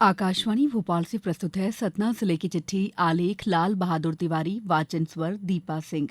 आकाशवाणी भोपाल से प्रस्तुत है सतना जिले की चिट्ठी। आलेख लाल बहादुर तिवारी, वाचन स्वर दीपा सिंह।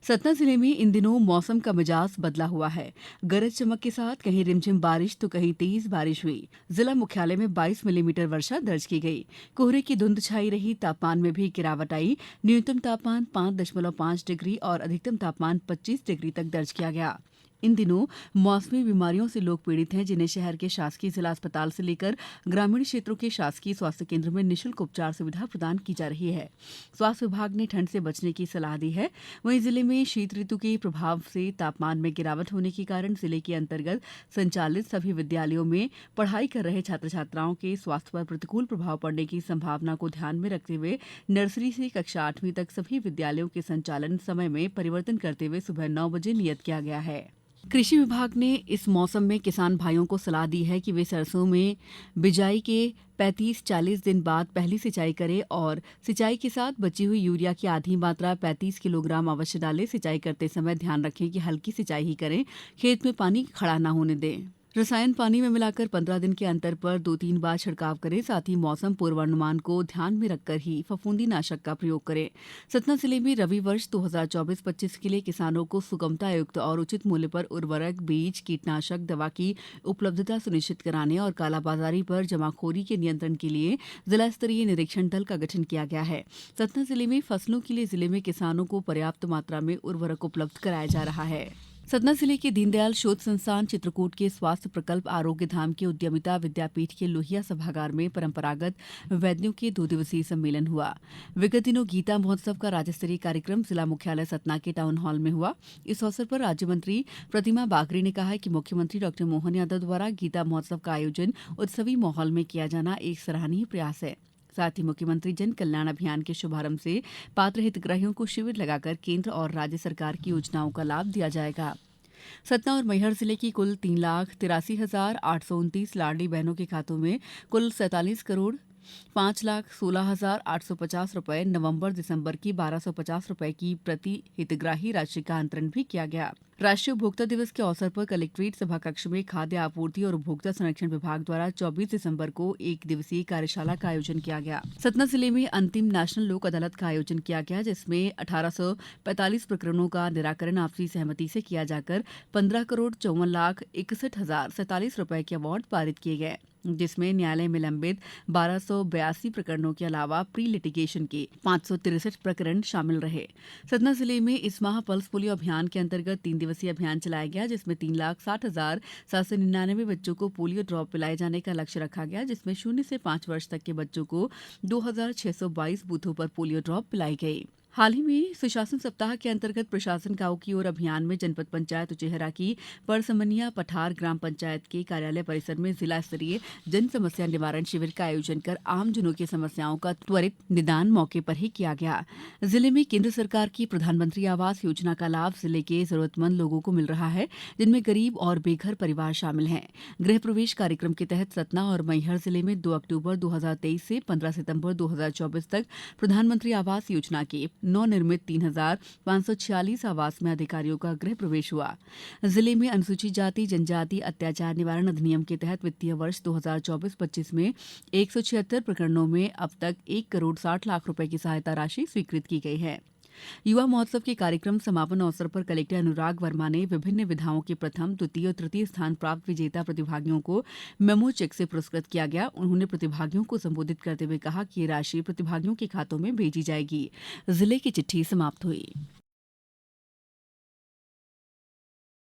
सतना जिले में इन दिनों मौसम का मिजाज बदला हुआ है। गरज चमक के साथ कहीं रिमझिम बारिश तो कहीं तेज बारिश हुई। जिला मुख्यालय में 22 मिलीमीटर वर्षा दर्ज की गई। कोहरे की धुंध छाई रही, तापमान में भी गिरावट आई। न्यूनतम तापमान 5.5 डिग्री और अधिकतम तापमान 25 डिग्री तक दर्ज किया गया। इन दिनों मौसमी बीमारियों से लोग पीड़ित हैं, जिन्हें शहर के शासकीय जिला अस्पताल से लेकर ग्रामीण क्षेत्रों के शासकीय स्वास्थ्य केंद्र में निःशुल्क उपचार सुविधा प्रदान की जा रही है। स्वास्थ्य विभाग ने ठंड से बचने की सलाह दी है। वहीं जिले में शीत ऋतु के प्रभाव से तापमान में गिरावट होने के कारण जिले के अंतर्गत संचालित सभी विद्यालयों में पढ़ाई कर रहे छात्र छात्राओं के स्वास्थ्य पर प्रतिकूल प्रभाव पड़ने की संभावना को ध्यान में रखते हुए नर्सरी से कक्षा 8वीं तक सभी विद्यालयों के संचालन समय में परिवर्तन करते हुए सुबह 9 बजे नियत किया गया है। कृषि विभाग ने इस मौसम में किसान भाइयों को सलाह दी है कि वे सरसों में बिजाई के 35-40 दिन बाद पहली सिंचाई करें और सिंचाई के साथ बची हुई यूरिया की आधी मात्रा 35 किलोग्राम अवश्य डालें। सिंचाई करते समय ध्यान रखें कि हल्की सिंचाई ही करें, खेत में पानी खड़ा न होने दें। रसायन पानी में मिलाकर 15 दिन के अंतर पर 2-3 बार छिड़काव करें। साथ ही मौसम पूर्वानुमान को ध्यान में रखकर ही फफूंदी नाशक का प्रयोग करें। सतना जिले में रबी वर्ष 2024-25 के लिए किसानों को सुगमता युक्त और उचित मूल्य पर उर्वरक, बीज, कीटनाशक दवा की उपलब्धता सुनिश्चित कराने और कालाबाजारी पर जमाखोरी के नियंत्रण के लिए जिला स्तरीय निरीक्षण दल का गठन किया गया है। सतना जिले में फसलों के लिए जिले में किसानों को पर्याप्त मात्रा में उर्वरक उपलब्ध कराया जा रहा है। सतना जिले के दीनदयाल शोध संस्थान चित्रकूट के स्वास्थ्य प्रकल्प आरोग्य धाम के उद्यमिता विद्यापीठ के लोहिया सभागार में परंपरागत वैद्यों के 2 दिवसीय सम्मेलन हुआ। विगत दिनों गीता महोत्सव का राज्य स्तरीय कार्यक्रम जिला मुख्यालय सतना के टाउन हॉल में हुआ। इस अवसर पर राज्य मंत्री प्रतिमा बागरी ने कहा कि मुख्यमंत्री डॉ मोहन यादव द्वारा गीता महोत्सव का आयोजन उत्सवी माहौल में किया जाना एक सराहनीय प्रयास है। साथ ही मुख्यमंत्री जन कल्याण अभियान के शुभारंभ से पात्र हितग्राहियों को शिविर लगाकर केंद्र और राज्य सरकार की योजनाओं का लाभ दिया जाएगा। सतना और मैहर जिले की कुल 3,83,829 लाडली बहनों के खातों में कुल 47 करोड़ 5,16,850 रुपए, नवंबर दिसंबर की 1,250 रुपए की प्रति हितग्राही राशि का अंतरण भी किया गया। राष्ट्रीय उपभोक्ता दिवस के अवसर पर कलेक्ट्रेट सभा कक्ष में खाद्य आपूर्ति और उपभोक्ता संरक्षण विभाग द्वारा 24 दिसंबर को एक दिवसीय कार्यशाला का आयोजन किया गया। सतना जिले में अंतिम नेशनल लोक अदालत का आयोजन किया गया, जिसमें 1845 प्रकरणों का निराकरण आपसी सहमति से किया जाकर 15 करोड़ 54,61,047 रुपए के अवार्ड पारित किए गए, जिसमें न्यायालय में लंबित 1282 प्रकरणों के अलावा प्री लिटिगेशन के 563 प्रकरण शामिल रहे। सतना जिले में इस माह पल्स पोलियो अभियान के अंतर्गत 3 दिवसीय अभियान चलाया गया, जिसमें 3,60,799 बच्चों को पोलियो ड्रॉप पिलाए जाने का लक्ष्य रखा गया, जिसमें 0 से 5 वर्ष तक के बच्चों को 2,622 बूथों पर पोलियो ड्रॉप पिलाई गई। हाल ही में सुशासन सप्ताह के अंतर्गत प्रशासन गांव की ओर अभियान में जनपद पंचायत उचेहरा की परसमनिया पठार ग्राम पंचायत के कार्यालय परिसर में जिला स्तरीय जन समस्या निवारण शिविर का आयोजन कर आमजनों की समस्याओं का त्वरित निदान मौके पर ही किया गया। जिले में केंद्र सरकार की प्रधानमंत्री आवास योजना का लाभ जिले के जरूरतमंद लोगों को मिल रहा है, जिनमें गरीब और बेघर परिवार शामिल हैं। गृह प्रवेश कार्यक्रम के तहत सतना और मैहर जिले में 2 अक्टूबर 2023 से 15 सितंबर 2024 तक प्रधानमंत्री आवास योजना के नवनिर्मित 3,546 आवास में अधिकारियों का गृह प्रवेश हुआ। जिले में अनुसूचित जाति जनजाति अत्याचार निवारण अधिनियम के तहत वित्तीय वर्ष 2024-25 में 176 प्रकरणों में अब तक 1 करोड़ 60 लाख रुपए की सहायता राशि स्वीकृत की गई है। युवा महोत्सव के कार्यक्रम समापन अवसर पर कलेक्टर अनुराग वर्मा ने विभिन्न विधाओं के प्रथम, द्वितीय और तृतीय स्थान प्राप्त विजेता प्रतिभागियों को मेमो चेक से पुरस्कृत किया गया। उन्होंने प्रतिभागियों को संबोधित करते हुए कहा कि ये राशि प्रतिभागियों के खातों में भेजी जाएगी। जिले की चिट्ठी समाप्त हुई।